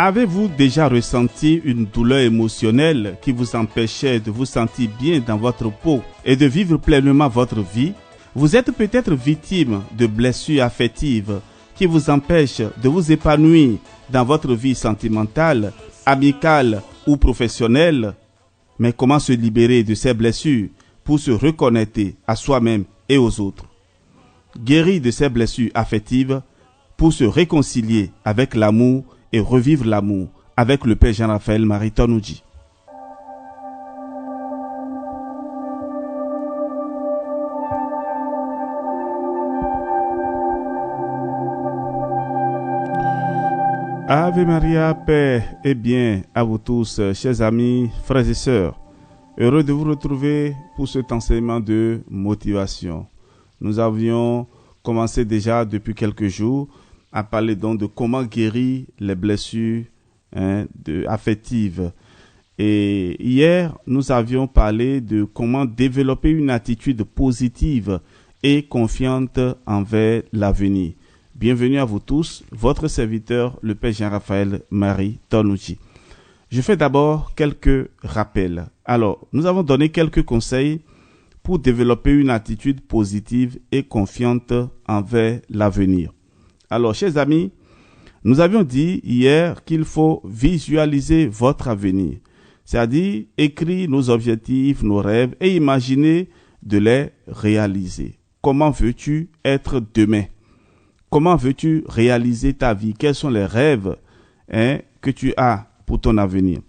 Avez-vous déjà ressenti une douleur émotionnelle qui vous empêchait de vous sentir bien dans votre peau et de vivre pleinement votre vie? Vous êtes peut-être victime de blessures affectives qui vous empêchent de vous épanouir dans votre vie sentimentale, amicale ou professionnelle. Mais comment se libérer de ces blessures pour se reconnecter à soi-même et aux autres? Guérir de ces blessures affectives pour se réconcilier avec l'amour et revivre l'amour avec le Père Jean-Raphaël Marie Tonnoudji. Ave Maria, paix et bien à vous tous, chers amis, frères et sœurs. Heureux de vous retrouver pour cet enseignement de motivation. Nous avions commencé déjà depuis quelques jours à parler donc de comment guérir les blessures affectives. Et hier, nous avions parlé de comment développer une attitude positive et confiante envers l'avenir. Bienvenue à vous tous, votre serviteur, le Père Jean-Raphaël Marie Tonnoudji. Je fais d'abord quelques rappels. Alors, nous avons donné quelques conseils pour développer une attitude positive et confiante envers l'avenir. Alors, chers amis, nous avions dit hier qu'il faut visualiser votre avenir, c'est-à-dire écrire nos objectifs, nos rêves et imaginer de les réaliser. Comment veux-tu être demain? Comment veux-tu réaliser ta vie? Quels sont les rêves que tu as pour ton avenir?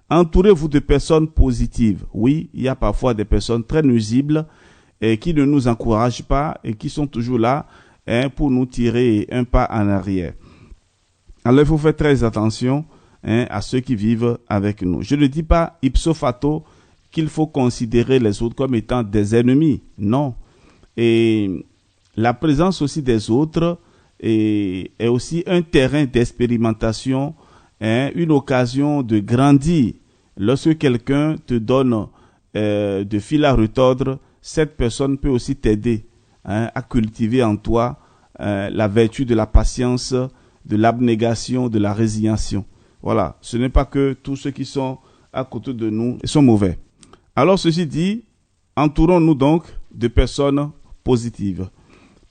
Entourez-vous de personnes positives. Oui, il y a parfois des personnes très nuisibles et qui ne nous encouragent pas et qui sont toujours là pour nous tirer un pas en arrière. Alors, il faut faire très attention à ceux qui vivent avec nous. Je ne dis pas ipso facto qu'il faut considérer les autres comme étant des ennemis. Non. Et la présence aussi des autres est aussi un terrain d'expérimentation, une occasion de grandir. Lorsque quelqu'un te donne de fil à retordre, cette personne peut aussi t'aider à cultiver en toi la vertu de la patience, de l'abnégation, de la résignation. Voilà, ce n'est pas que tous ceux qui sont à côté de nous sont mauvais. Alors ceci dit, entourons-nous donc de personnes positives.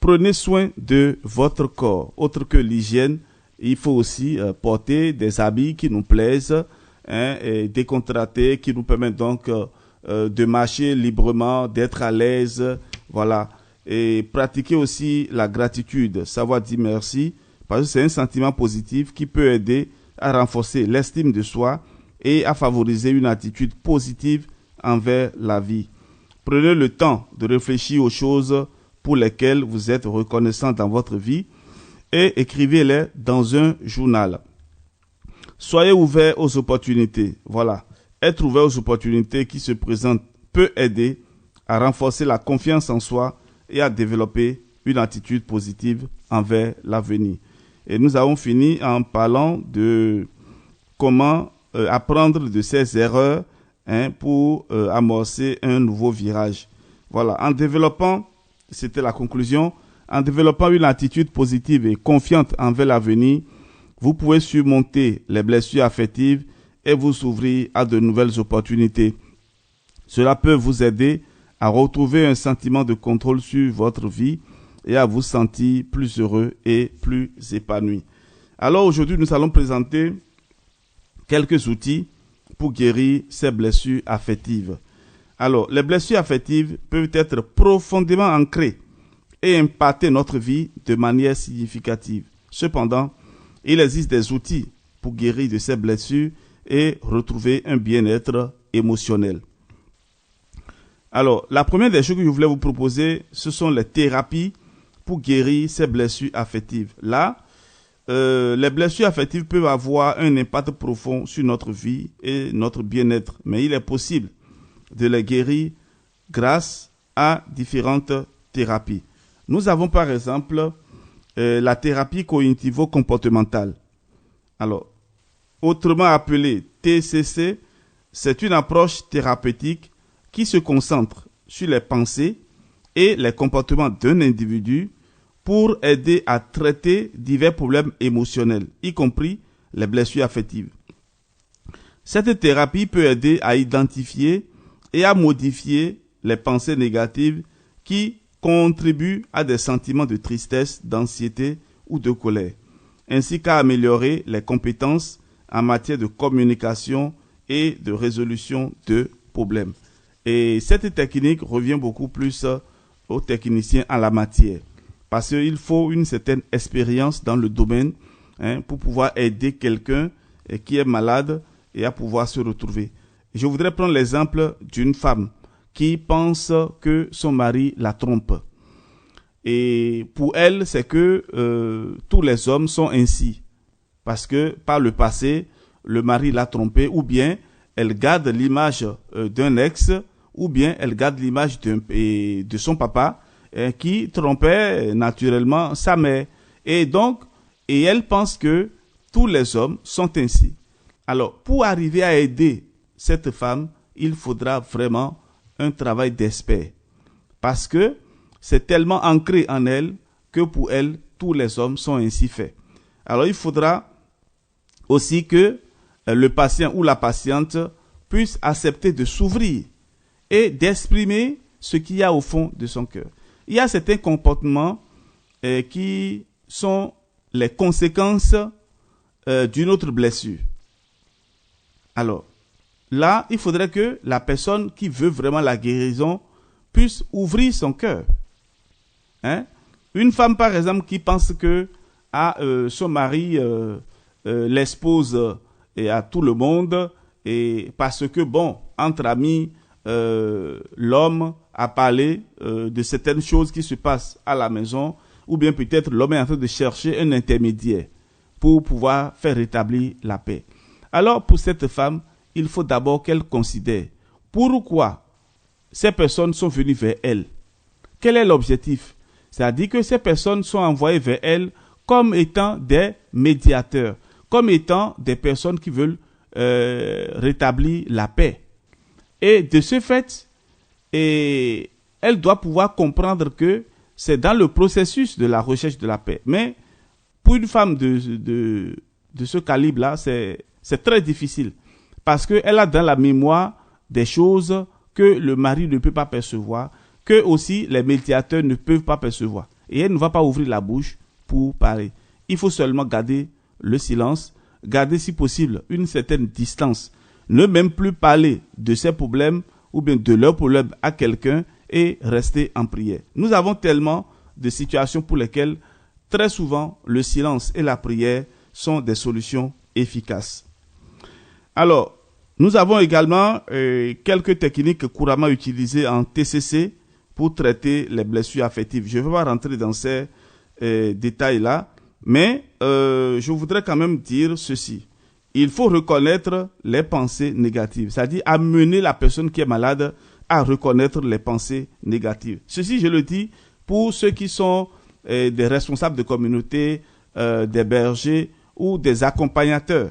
Prenez soin de votre corps. Autre que l'hygiène, il faut aussi porter des habits qui nous plaisent, et décontractés, qui nous permettent donc de marcher librement, d'être à l'aise, voilà. Et pratiquer aussi la gratitude, savoir dire merci, parce que c'est un sentiment positif qui peut aider à renforcer l'estime de soi et à favoriser une attitude positive envers la vie. Prenez le temps de réfléchir aux choses pour lesquelles vous êtes reconnaissant dans votre vie et écrivez-les dans un journal. Soyez ouverts aux opportunités. Voilà. Être ouvert aux opportunités qui se présentent peut aider à renforcer la confiance en soi et à développer une attitude positive envers l'avenir. Et nous avons fini en parlant de comment apprendre de ses erreurs pour amorcer un nouveau virage. Voilà. En développant, c'était la conclusion, en développant une attitude positive et confiante envers l'avenir, vous pouvez surmonter les blessures affectives et vous ouvrir à de nouvelles opportunités. Cela peut vous aider à retrouver un sentiment de contrôle sur votre vie et à vous sentir plus heureux et plus épanoui. Alors aujourd'hui, nous allons présenter quelques outils pour guérir ces blessures affectives. Alors, les blessures affectives peuvent être profondément ancrées et impacter notre vie de manière significative. Cependant, il existe des outils pour guérir de ces blessures et retrouver un bien-être émotionnel. Alors, la première des choses que je voulais vous proposer, ce sont les thérapies pour guérir ces blessures affectives. Là, les blessures affectives peuvent avoir un impact profond sur notre vie et notre bien-être, mais il est possible de les guérir grâce à différentes thérapies. Nous avons par exemple la thérapie cognitivo-comportementale. Alors, autrement appelée TCC, c'est une approche thérapeutique qui se concentre sur les pensées et les comportements d'un individu pour aider à traiter divers problèmes émotionnels, y compris les blessures affectives. Cette thérapie peut aider à identifier et à modifier les pensées négatives qui contribuent à des sentiments de tristesse, d'anxiété ou de colère, ainsi qu'à améliorer les compétences en matière de communication et de résolution de problèmes. Et cette technique revient beaucoup plus aux techniciens en la matière, parce qu'il faut une certaine expérience dans le domaine pour pouvoir aider quelqu'un qui est malade et à pouvoir se retrouver. Je voudrais prendre l'exemple d'une femme qui pense que son mari la trompe. Et pour elle, c'est que tous les hommes sont ainsi. Parce que par le passé, le mari l'a trompée, ou bien elle garde l'image d'un ex, ou bien elle garde l'image de son papa qui trompait naturellement sa mère. Et elle pense que tous les hommes sont ainsi. Alors, pour arriver à aider cette femme, il faudra vraiment un travail d'expert. Parce que c'est tellement ancré en elle que pour elle, tous les hommes sont ainsi faits. Alors, il faudra aussi que le patient ou la patiente puisse accepter de s'ouvrir et d'exprimer ce qu'il y a au fond de son cœur. Il y a certains comportements qui sont les conséquences d'une autre blessure. Alors, là, il faudrait que la personne qui veut vraiment la guérison puisse ouvrir son cœur. Une femme, par exemple, qui pense que son mari l'expose à tout le monde, et parce que, entre amis, l'homme a parlé de certaines choses qui se passent à la maison, ou bien peut-être l'homme est en train de chercher un intermédiaire pour pouvoir faire rétablir la paix. Alors, pour cette femme, il faut d'abord qu'elle considère pourquoi ces personnes sont venues vers elle. Quel est l'objectif? C'est-à-dire que ces personnes sont envoyées vers elle comme étant des médiateurs, comme étant des personnes qui veulent rétablir la paix. Et de ce fait, elle doit pouvoir comprendre que c'est dans le processus de la recherche de la paix. Mais pour une femme de ce calibre-là, c'est très difficile. Parce qu'elle a dans la mémoire des choses que le mari ne peut pas percevoir, que aussi les médiateurs ne peuvent pas percevoir. Et elle ne va pas ouvrir la bouche pour parler. Il faut seulement garder le silence, garder si possible une certaine distance, ne même plus parler de ses problèmes ou bien de leurs problèmes à quelqu'un et rester en prière. Nous avons tellement de situations pour lesquelles très souvent le silence et la prière sont des solutions efficaces. Alors, nous avons également quelques techniques couramment utilisées en TCC pour traiter les blessures affectives. Je ne vais pas rentrer dans ces détails-là, mais je voudrais quand même dire ceci. Il faut reconnaître les pensées négatives, c'est-à-dire amener la personne qui est malade à reconnaître les pensées négatives. Ceci, je le dis pour ceux qui sont des responsables de communauté, des bergers ou des accompagnateurs.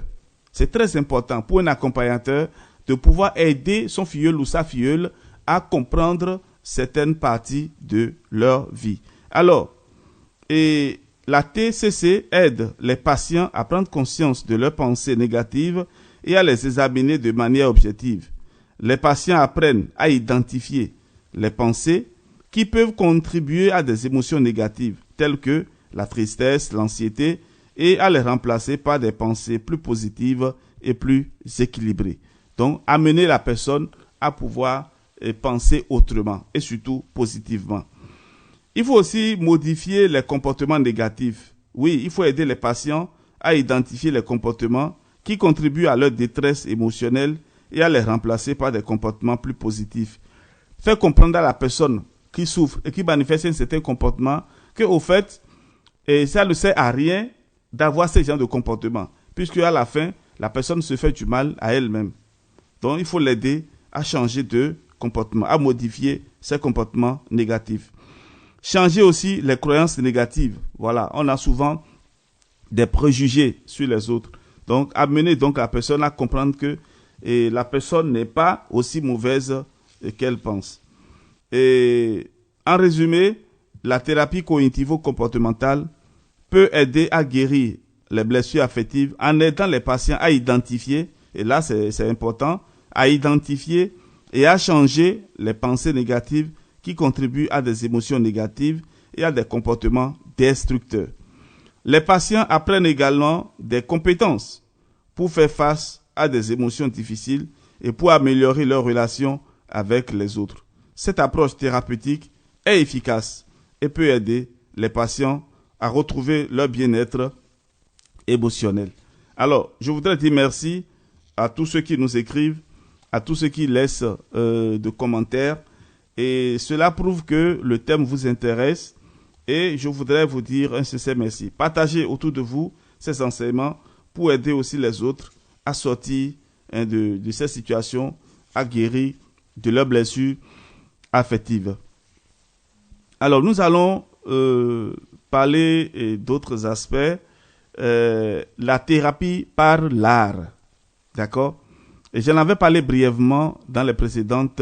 C'est très important pour un accompagnateur de pouvoir aider son filleul ou sa filleule à comprendre certaines parties de leur vie. Alors, la TCC aide les patients à prendre conscience de leurs pensées négatives et à les examiner de manière objective. Les patients apprennent à identifier les pensées qui peuvent contribuer à des émotions négatives, telles que la tristesse, l'anxiété, et à les remplacer par des pensées plus positives et plus équilibrées. Donc, amener la personne à pouvoir penser autrement et surtout positivement. Il faut aussi modifier les comportements négatifs. Oui, il faut aider les patients à identifier les comportements qui contribuent à leur détresse émotionnelle et à les remplacer par des comportements plus positifs. Faire comprendre à la personne qui souffre et qui manifeste un certain comportement qu'au fait, ça ne sert à rien d'avoir ce genre de comportement, puisque à la fin, la personne se fait du mal à elle-même. Donc, il faut l'aider à changer de comportement, à modifier ses comportements négatifs. Changer aussi les croyances négatives. Voilà, on a souvent des préjugés sur les autres. Donc, amener la personne à comprendre que la personne n'est pas aussi mauvaise qu'elle pense. Et en résumé, la thérapie cognitivo-comportementale peut aider à guérir les blessures affectives en aidant les patients à identifier, et là c'est important, à identifier et à changer les pensées négatives qui contribuent à des émotions négatives et à des comportements destructeurs. Les patients apprennent également des compétences pour faire face à des émotions difficiles et pour améliorer leurs relations avec les autres. Cette approche thérapeutique est efficace et peut aider les patients à retrouver leur bien-être émotionnel. Alors, je voudrais dire merci à tous ceux qui nous écrivent, à tous ceux qui laissent de commentaires. Et cela prouve que le thème vous intéresse. Et je voudrais vous dire un sincère merci. Partagez autour de vous ces enseignements pour aider aussi les autres à sortir de ces situations, à guérir de leurs blessures affectives. Alors, nous allons parler d'autres aspects. La thérapie par l'art. D'accord? Et j'en avais parlé brièvement dans les précédentes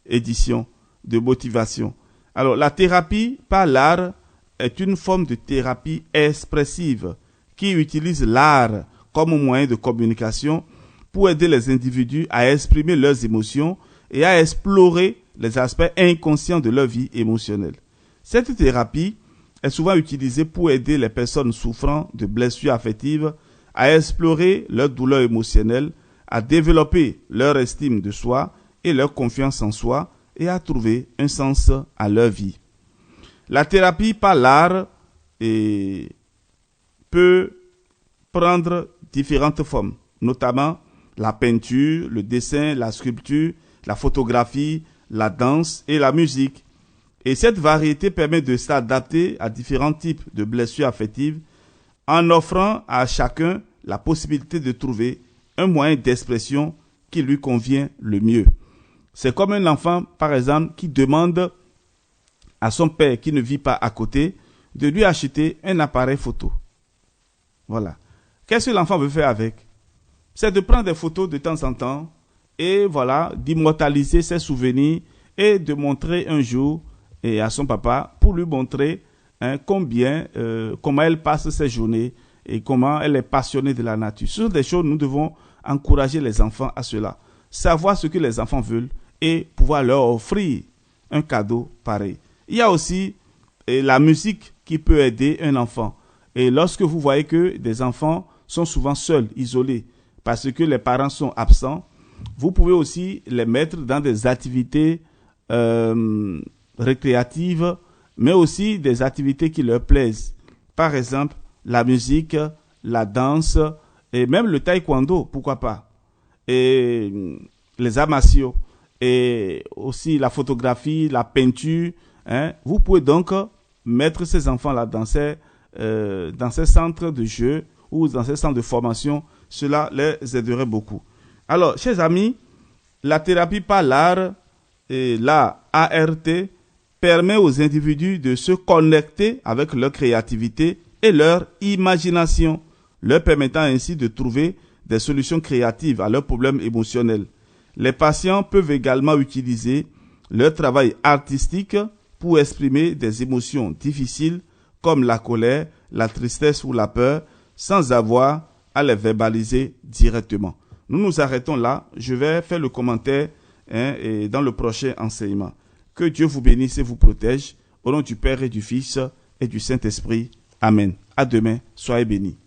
éditions de motivation. Alors, la thérapie par l'art est une forme de thérapie expressive qui utilise l'art comme moyen de communication pour aider les individus à exprimer leurs émotions et à explorer les aspects inconscients de leur vie émotionnelle. Cette thérapie est souvent utilisée pour aider les personnes souffrant de blessures affectives à explorer leur douleur émotionnelle, à développer leur estime de soi et leur confiance en soi et à trouver un sens à leur vie. La thérapie par l'art peut prendre différentes formes, notamment la peinture, le dessin, la sculpture, la photographie, la danse et la musique. Et cette variété permet de s'adapter à différents types de blessures affectives en offrant à chacun la possibilité de trouver un moyen d'expression qui lui convient le mieux. C'est comme un enfant, par exemple, qui demande à son père qui ne vit pas à côté de lui acheter un appareil photo. Voilà. Qu'est-ce que l'enfant veut faire avec? C'est de prendre des photos de temps en temps et voilà, d'immortaliser ses souvenirs et de montrer un jour à son papa pour lui montrer comment elle passe ses journées et comment elle est passionnée de la nature. Ce sont des choses, nous devons encourager les enfants à cela. Savoir ce que les enfants veulent et pouvoir leur offrir un cadeau pareil. Il y a aussi la musique qui peut aider un enfant. Et lorsque vous voyez que des enfants sont souvent seuls, isolés, parce que les parents sont absents, vous pouvez aussi les mettre dans des activités récréatives, mais aussi des activités qui leur plaisent. Par exemple, la musique, la danse, et même le taekwondo, pourquoi pas. Et les arts martiaux, et aussi la photographie, la peinture. Vous pouvez donc mettre ces enfants-là dans ces centres de jeu ou dans ces centres de formation. Cela les aiderait beaucoup. Alors, chers amis, la thérapie par l'art, et la ART, permet aux individus de se connecter avec leur créativité et leur imagination, leur permettant ainsi de trouver des solutions créatives à leurs problèmes émotionnels. Les patients peuvent également utiliser leur travail artistique pour exprimer des émotions difficiles comme la colère, la tristesse ou la peur, sans avoir à les verbaliser directement. Nous nous arrêtons là. Je vais faire le commentaire et dans le prochain enseignement. Que Dieu vous bénisse et vous protège. Au nom du Père et du Fils et du Saint-Esprit. Amen. À demain. Soyez bénis.